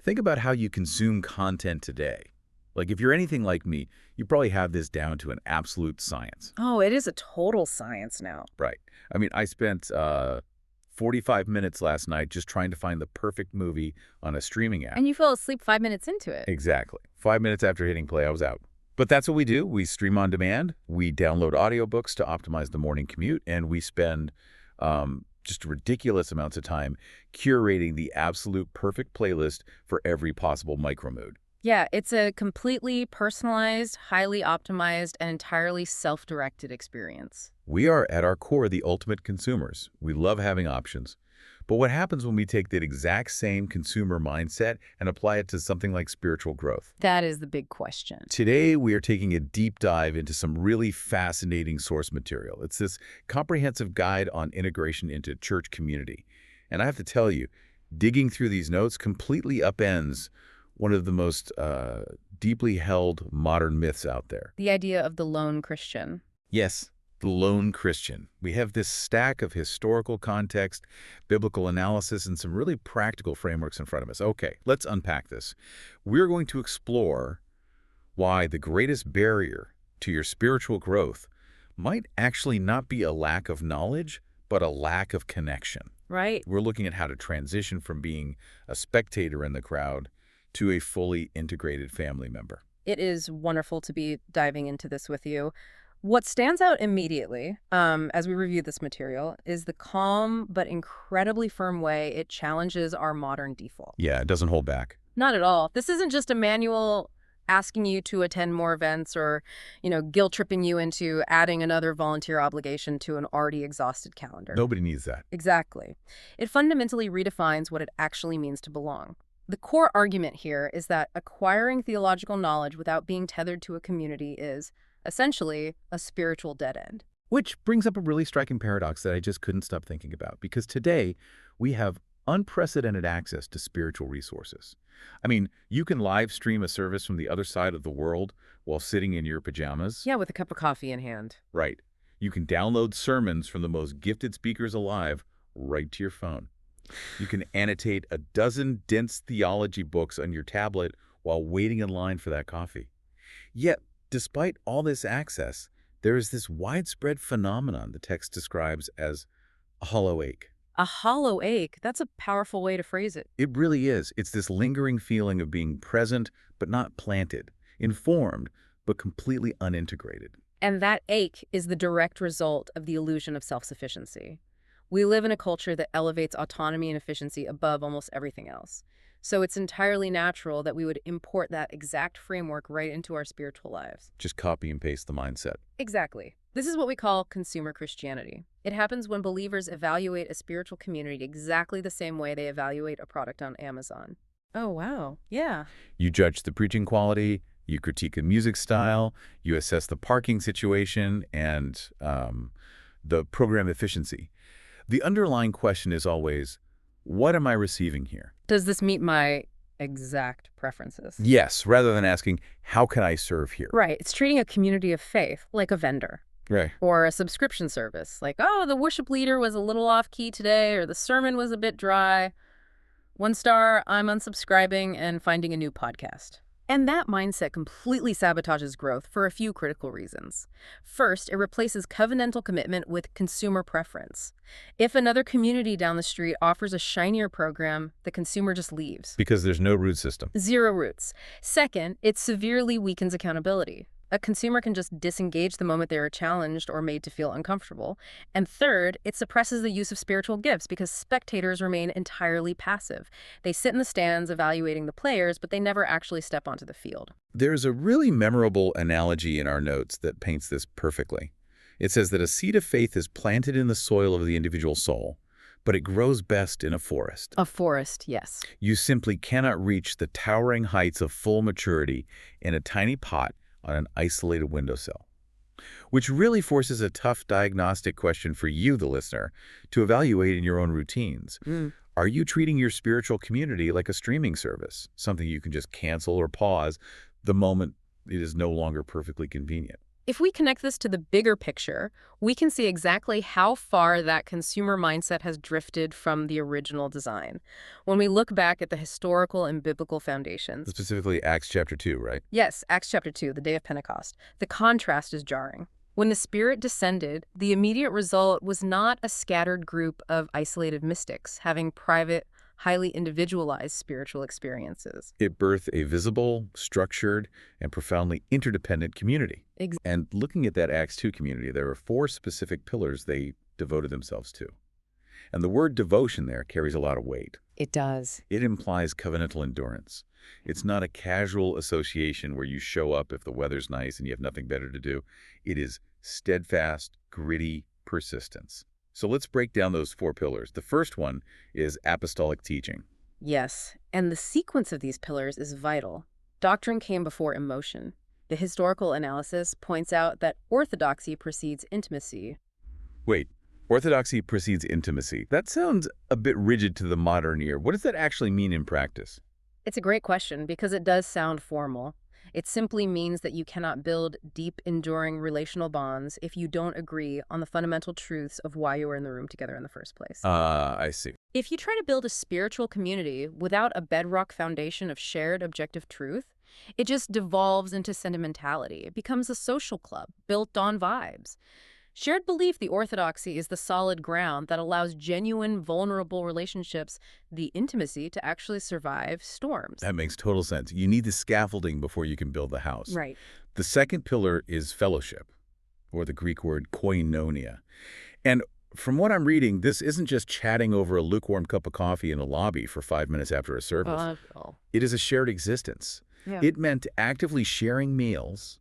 Think about how you consume content today. Like if you're anything like me, you probably have this down to an absolute science. Oh, it is a total science now. Right. I mean, I spent 45 minutes last night just trying to find the perfect movie on a streaming app. And you fell asleep 5 minutes into it. Exactly. 5 minutes after hitting play, I was out. But that's what we do. We stream on demand. We download audiobooks to optimize the morning commute, and we spend just ridiculous amounts of time curating the absolute perfect playlist for every possible micromood. Yeah, it's a completely personalized, highly optimized, and entirely self-directed experience. We are, at our core, the ultimate consumers. We love having options. But what happens when we take that exact same consumer mindset and apply it to something like spiritual growth? That is the big question. Today, we are taking a deep dive into some really fascinating source material. It's this comprehensive guide on integration into church community. And I have to tell you, digging through these notes completely upends one of the most deeply held modern myths out there. The idea of the lone Christian. Yes, the lone Christian. We have this stack of historical context, biblical analysis, and some really practical frameworks in front of us. Okay, let's unpack this. We're going to explore why the greatest barrier to your spiritual growth might actually not be a lack of knowledge, but a lack of connection. Right. We're looking at how to transition from being a spectator in the crowd to a fully integrated family member. It is wonderful to be diving into this with you. What stands out immediately, as we review this material, is the calm but incredibly firm way it challenges our modern default. Yeah, it doesn't hold back. Not at all. This isn't just a manual asking you to attend more events or, guilt-tripping you into adding another volunteer obligation to an already exhausted calendar. Nobody needs that. Exactly. It fundamentally redefines what it actually means to belong. The core argument here is that acquiring theological knowledge without being tethered to a community is, essentially, a spiritual dead end. Which brings up a really striking paradox that I just couldn't stop thinking about, because today we have unprecedented access to spiritual resources. I mean, you can live stream a service from the other side of the world while sitting in your pajamas. Yeah, with a cup of coffee in hand. Right. You can download sermons from the most gifted speakers alive right to your phone. You can annotate a dozen dense theology books on your tablet while waiting in line for that coffee. Yet, despite all this access, there is this widespread phenomenon the text describes as a hollow ache. A hollow ache? That's a powerful way to phrase it. It really is. It's this lingering feeling of being present but not planted, informed but completely unintegrated. And that ache is the direct result of the illusion of self-sufficiency. We live in a culture that elevates autonomy and efficiency above almost everything else. So it's entirely natural that we would import that exact framework right into our spiritual lives. Just copy and paste the mindset. Exactly. This is what we call consumer Christianity. It happens when believers evaluate a spiritual community exactly the same way they evaluate a product on Amazon. Oh, wow. Yeah. You judge the preaching quality, you critique the music style, you assess the parking situation, and the program efficiency. The underlying question is always, what am I receiving here? Does this meet my exact preferences? Yes, rather than asking, how can I serve here? Right. It's treating a community of faith like a vendor. Right. Or a subscription service. Like, oh, the worship leader was a little off-key today, or the sermon was a bit dry. 1 star, I'm unsubscribing and finding a new podcast. And that mindset completely sabotages growth for a few critical reasons. First, it replaces covenantal commitment with consumer preference. If another community down the street offers a shinier program, the consumer just leaves. Because there's no root system. Zero roots. Second, it severely weakens accountability. A consumer can just disengage the moment they are challenged or made to feel uncomfortable. And third, it suppresses the use of spiritual gifts because spectators remain entirely passive. They sit in the stands evaluating the players, but they never actually step onto the field. There's a really memorable analogy in our notes that paints this perfectly. It says that a seed of faith is planted in the soil of the individual soul, but it grows best in a forest. A forest, yes. You simply cannot reach the towering heights of full maturity in a tiny pot on an isolated windowsill, which really forces a tough diagnostic question for you, the listener, to evaluate in your own routines. Are you treating your spiritual community like a streaming service, something you can just cancel or pause the moment it is no longer perfectly convenient? If we connect this to the bigger picture, we can see exactly how far that consumer mindset has drifted from the original design. When we look back at the historical and biblical foundations, Specifically Acts chapter 2, right? yes, Acts chapter 2, the day of Pentecost, the contrast is jarring. When the Spirit descended, the immediate result was not a scattered group of isolated mystics having private, highly individualized spiritual experiences. It birthed a visible, structured, and profoundly interdependent community. And looking at that Acts 2 community, there are 4 specific pillars they devoted themselves to. And the word devotion there carries a lot of weight. It does. It implies covenantal endurance. It's not a casual association where you show up if the weather's nice and you have nothing better to do. It is steadfast, gritty persistence. So let's break down those 4 pillars. The first one is apostolic teaching. Yes, and the sequence of these pillars is vital. Doctrine came before emotion. The historical analysis points out that orthodoxy precedes intimacy. Wait, orthodoxy precedes intimacy. That sounds a bit rigid to the modern ear. What does that actually mean in practice? It's a great question because it does sound formal. It simply means that you cannot build deep, enduring relational bonds if you don't agree on the fundamental truths of why you were in the room together in the first place. I see. If you try to build a spiritual community without a bedrock foundation of shared objective truth, it just devolves into sentimentality. It becomes a social club built on vibes. Shared belief, the orthodoxy, is the solid ground that allows genuine, vulnerable relationships, the intimacy, to actually survive storms. That makes total sense. You need the scaffolding before you can build the house. Right. The second pillar is fellowship, or the Greek word koinonia. And from what I'm reading, this isn't just chatting over a lukewarm cup of coffee in a lobby for 5 minutes after a service. It is a shared existence. Yeah. It meant actively sharing meals,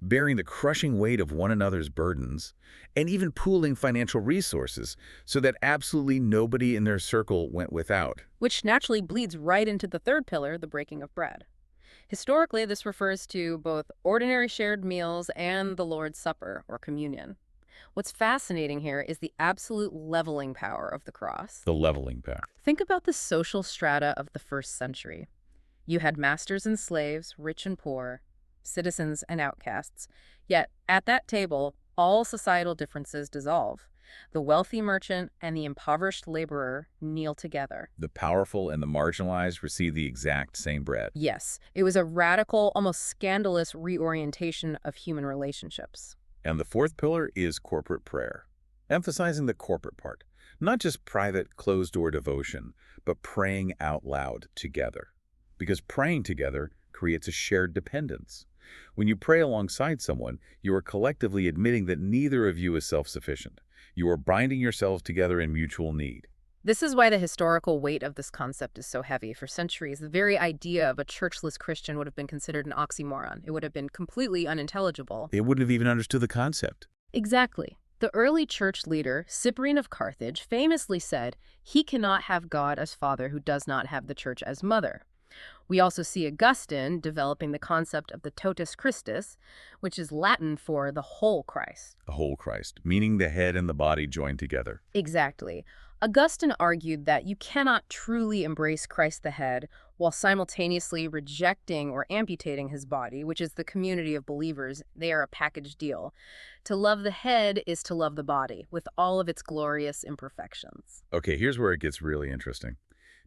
bearing the crushing weight of one another's burdens, and even pooling financial resources so that absolutely nobody in their circle went without. Which naturally bleeds right into the third pillar, the breaking of bread. Historically, this refers to both ordinary shared meals and the Lord's Supper, or communion. What's fascinating here is the absolute leveling power of the cross. The leveling power. Think about the social strata of the first century. You had masters and slaves, rich and poor, citizens and outcasts. Yet, at that table, all societal differences dissolve. The wealthy merchant and the impoverished laborer kneel together. The powerful and the marginalized receive the exact same bread. Yes, it was a radical, almost scandalous reorientation of human relationships. And the fourth pillar is corporate prayer, emphasizing the corporate part. Not just private, closed-door devotion, but praying out loud together. Because praying together creates a shared dependence. When you pray alongside someone, you are collectively admitting that neither of you is self-sufficient. You are binding yourselves together in mutual need. This is why the historical weight of this concept is so heavy. For centuries, the very idea of a churchless Christian would have been considered an oxymoron. It would have been completely unintelligible. They wouldn't have even understood the concept. Exactly. The early church leader, Cyprian of Carthage, famously said, "He cannot have God as father who does not have the church as mother." We also see Augustine developing the concept of the totus Christus, which is Latin for the whole Christ. The whole Christ, meaning the head and the body joined together. Exactly. Augustine argued that you cannot truly embrace Christ the head while simultaneously rejecting or amputating his body, which is the community of believers. They are a package deal. To love the head is to love the body, with all of its glorious imperfections. Okay, here's where it gets really interesting.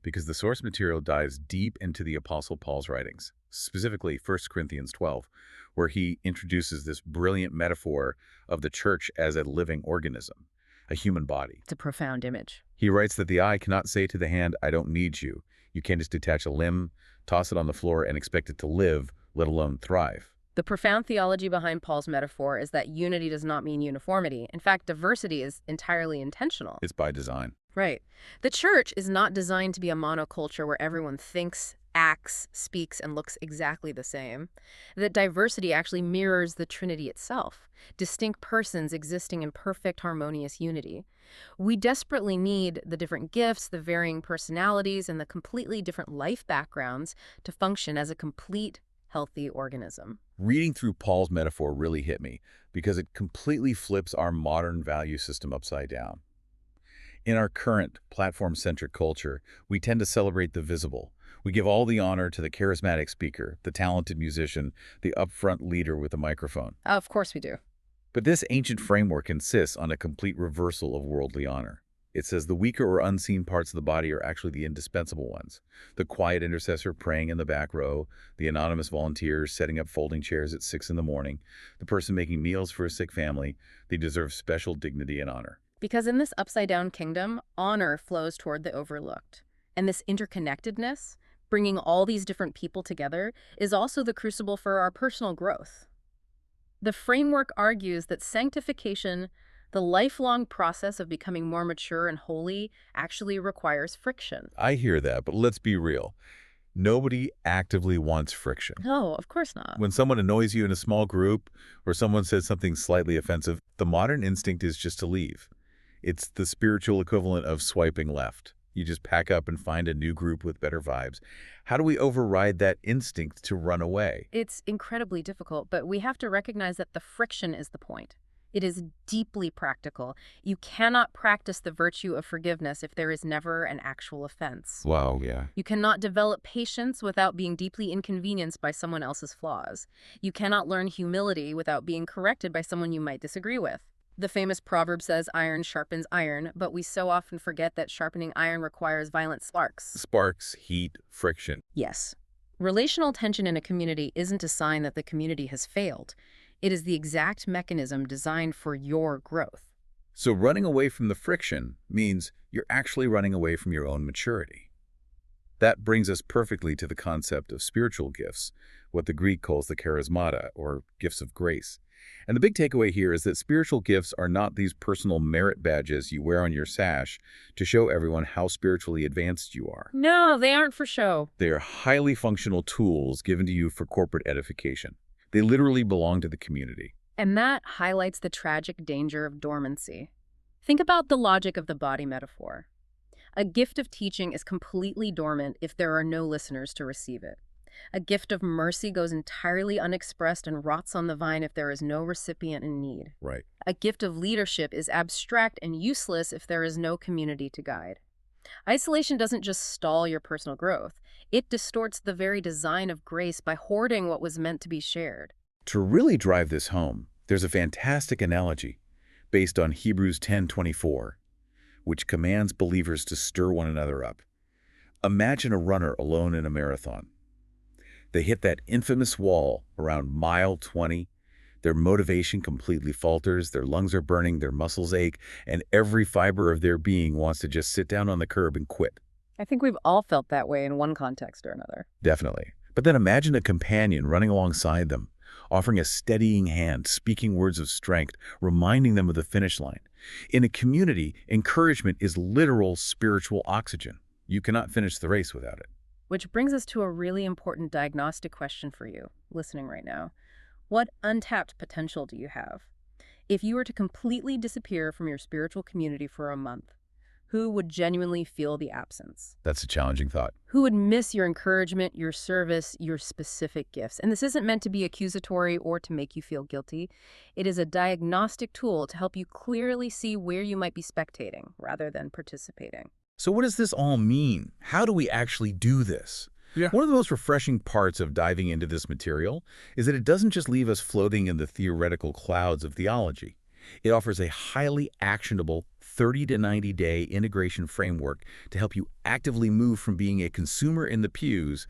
Because the source material dives deep into the Apostle Paul's writings, specifically 1 Corinthians 12, where he introduces this brilliant metaphor of the church as a living organism, a human body. It's a profound image. He writes that the eye cannot say to the hand, "I don't need you." You can't just detach a limb, toss it on the floor, and expect it to live, let alone thrive. The profound theology behind Paul's metaphor is that unity does not mean uniformity. In fact, diversity is entirely intentional. It's by design. Right. The church is not designed to be a monoculture where everyone thinks, acts, speaks, and looks exactly the same. That diversity actually mirrors the Trinity itself, distinct persons existing in perfect harmonious unity. We desperately need the different gifts, the varying personalities, and the completely different life backgrounds to function as a complete, healthy organism. Reading through Paul's metaphor really hit me because it completely flips our modern value system upside down. In our current platform-centric culture, we tend to celebrate the visible. We give all the honor to the charismatic speaker, the talented musician, the upfront leader with a microphone. Of course we do. But this ancient framework insists on a complete reversal of worldly honor. It says the weaker or unseen parts of the body are actually the indispensable ones. The quiet intercessor praying in the back row, the anonymous volunteers setting up folding chairs at 6 in the morning, the person making meals for a sick family, they deserve special dignity and honor. Because in this upside-down kingdom, honor flows toward the overlooked. And this interconnectedness, bringing all these different people together, is also the crucible for our personal growth. The framework argues that sanctification, the lifelong process of becoming more mature and holy, actually requires friction. I hear that, but let's be real. Nobody actively wants friction. No, of course not. When someone annoys you in a small group or someone says something slightly offensive, the modern instinct is just to leave. It's the spiritual equivalent of swiping left. You just pack up and find a new group with better vibes. How do we override that instinct to run away? It's incredibly difficult, but we have to recognize that the friction is the point. It is deeply practical. You cannot practice the virtue of forgiveness if there is never an actual offense. Wow, yeah. You cannot develop patience without being deeply inconvenienced by someone else's flaws. You cannot learn humility without being corrected by someone you might disagree with. The famous proverb says iron sharpens iron, but we so often forget that sharpening iron requires violent sparks. Sparks, heat, friction. Yes. Relational tension in a community isn't a sign that the community has failed. It is the exact mechanism designed for your growth. So running away from the friction means you're actually running away from your own maturity. That brings us perfectly to the concept of spiritual gifts, what the Greek calls the charismata, or gifts of grace. And the big takeaway here is that spiritual gifts are not these personal merit badges you wear on your sash to show everyone how spiritually advanced you are. No, they aren't for show. They are highly functional tools given to you for corporate edification. They literally belong to the community. And that highlights the tragic danger of dormancy. Think about the logic of the body metaphor. A gift of teaching is completely dormant if there are no listeners to receive it. A gift of mercy goes entirely unexpressed and rots on the vine if there is no recipient in need. Right. A gift of leadership is abstract and useless if there is no community to guide. Isolation doesn't just stall your personal growth. It distorts the very design of grace by hoarding what was meant to be shared. To really drive this home, there's a fantastic analogy based on Hebrews 10:24, which commands believers to stir one another up. Imagine a runner alone in a marathon. They hit that infamous wall around mile 20. Their motivation completely falters, their lungs are burning, their muscles ache, and every fiber of their being wants to just sit down on the curb and quit. I think we've all felt that way in one context or another. Definitely. But then imagine a companion running alongside them, offering a steadying hand, speaking words of strength, reminding them of the finish line. In a community, encouragement is literal spiritual oxygen. You cannot finish the race without it. Which brings us to a really important diagnostic question for you, listening right now. What untapped potential do you have? If you were to completely disappear from your spiritual community for a month, who would genuinely feel the absence? That's a challenging thought. Who would miss your encouragement, your service, your specific gifts? And this isn't meant to be accusatory or to make you feel guilty. It is a diagnostic tool to help you clearly see where you might be spectating rather than participating. So what does this all mean? How do we actually do this? Yeah. One of the most refreshing parts of diving into this material is that it doesn't just leave us floating in the theoretical clouds of theology. It offers a highly actionable 30 to 90-day integration framework to help you actively move from being a consumer in the pews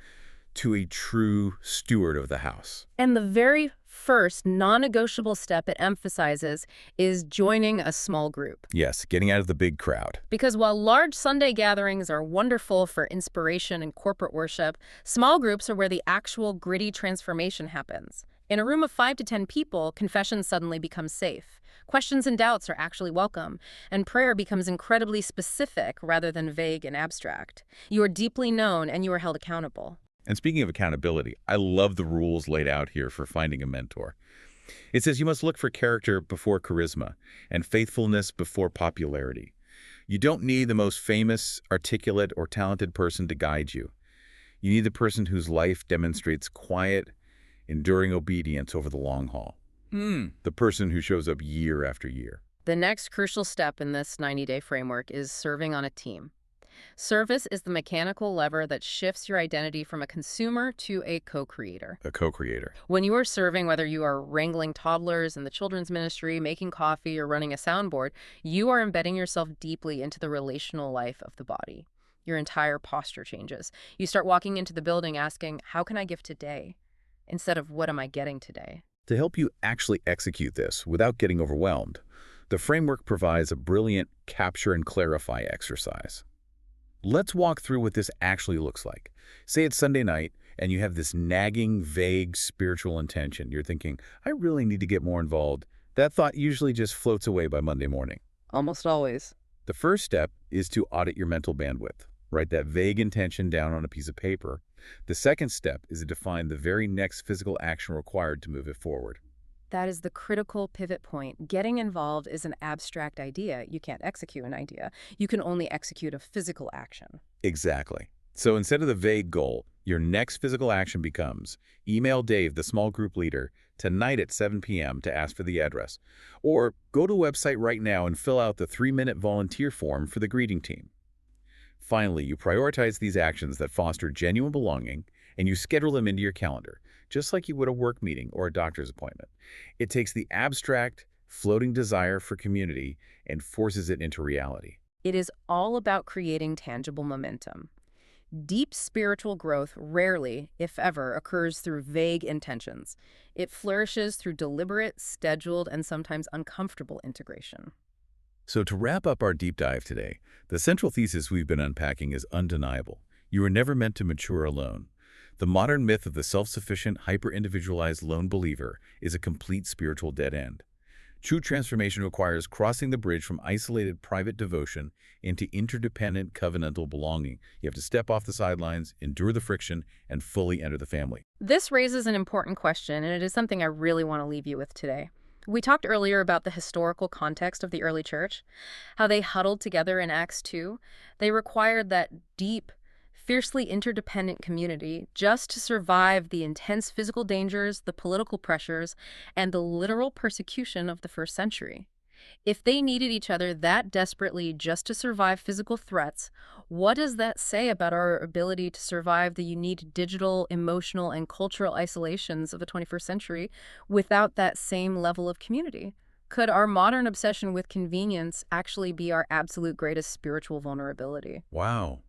to a true steward of the house. And the very first non-negotiable step it emphasizes is joining a small group. Yes, getting out of the big crowd. Because while large Sunday gatherings are wonderful for inspiration and corporate worship, small groups are where the actual gritty transformation happens. In a room of 5 to 10 people, confession suddenly becomes safe. Questions and doubts are actually welcome, and prayer becomes incredibly specific rather than vague and abstract. You are deeply known and you are held accountable. And speaking of accountability, I love the rules laid out here for finding a mentor. It says you must look for character before charisma and faithfulness before popularity. You don't need the most famous, articulate, or talented person to guide you. You need the person whose life demonstrates quiet, enduring obedience over the long haul. The person who shows up year after year. The next crucial step in this 90-day framework is serving on a team. Service is the mechanical lever that shifts your identity from a consumer to a co-creator. A co-creator. When you are serving, whether you are wrangling toddlers in the children's ministry, making coffee, or running a soundboard, you are embedding yourself deeply into the relational life of the body. Your entire posture changes. You start walking into the building asking, how can I give today? Instead of, what am I getting today? To help you actually execute this without getting overwhelmed, the framework provides a brilliant capture and clarify exercise. Let's walk through what this actually looks like. Say it's Sunday night, and you have this nagging, vague spiritual intention. You're thinking, I really need to get more involved. That thought usually just floats away by Monday morning. Almost always. The first step is to audit your mental bandwidth. Write that vague intention down on a piece of paper. The second step is to define the very next physical action required to move it forward. That is the critical pivot point. Getting involved is an abstract idea. You can't execute an idea. You can only execute a physical action. Exactly. So instead of the vague goal, your next physical action becomes email Dave, the small group leader, tonight at 7 p.m. to ask for the address. Or go to the website right now and fill out the 3-minute volunteer form for the greeting team. Finally, you prioritize these actions that foster genuine belonging, and you schedule them into your calendar, just like you would a work meeting or a doctor's appointment. It takes the abstract, floating desire for community and forces it into reality. It is all about creating tangible momentum. Deep spiritual growth rarely, if ever, occurs through vague intentions. It flourishes through deliberate, scheduled, and sometimes uncomfortable integration. So to wrap up our deep dive today, the central thesis we've been unpacking is undeniable. You were never meant to mature alone. The modern myth of the self-sufficient, hyper-individualized lone believer is a complete spiritual dead end. True transformation requires crossing the bridge from isolated private devotion into interdependent covenantal belonging. You have to step off the sidelines, endure the friction, and fully enter the family. This raises an important question, and it is something I really want to leave you with today. We talked earlier about the historical context of the early church, how they huddled together in Acts 2. They required that deep, fiercely interdependent community just to survive the intense physical dangers, the political pressures, and the literal persecution of the first century. If they needed each other that desperately just to survive physical threats, what does that say about our ability to survive the unique digital, emotional, and cultural isolations of the 21st century without that same level of community? Could our modern obsession with convenience actually be our absolute greatest spiritual vulnerability? Wow.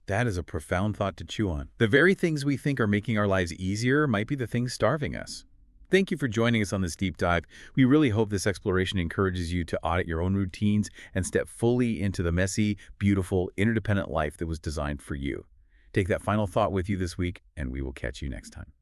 That is a profound thought to chew on. The very things we think are making our lives easier might be the things starving us. Thank you for joining us on this deep dive. We really hope this exploration encourages you to audit your own routines and step fully into the messy, beautiful, interdependent life that was designed for you. Take that final thought with you this week, and we will catch you next time.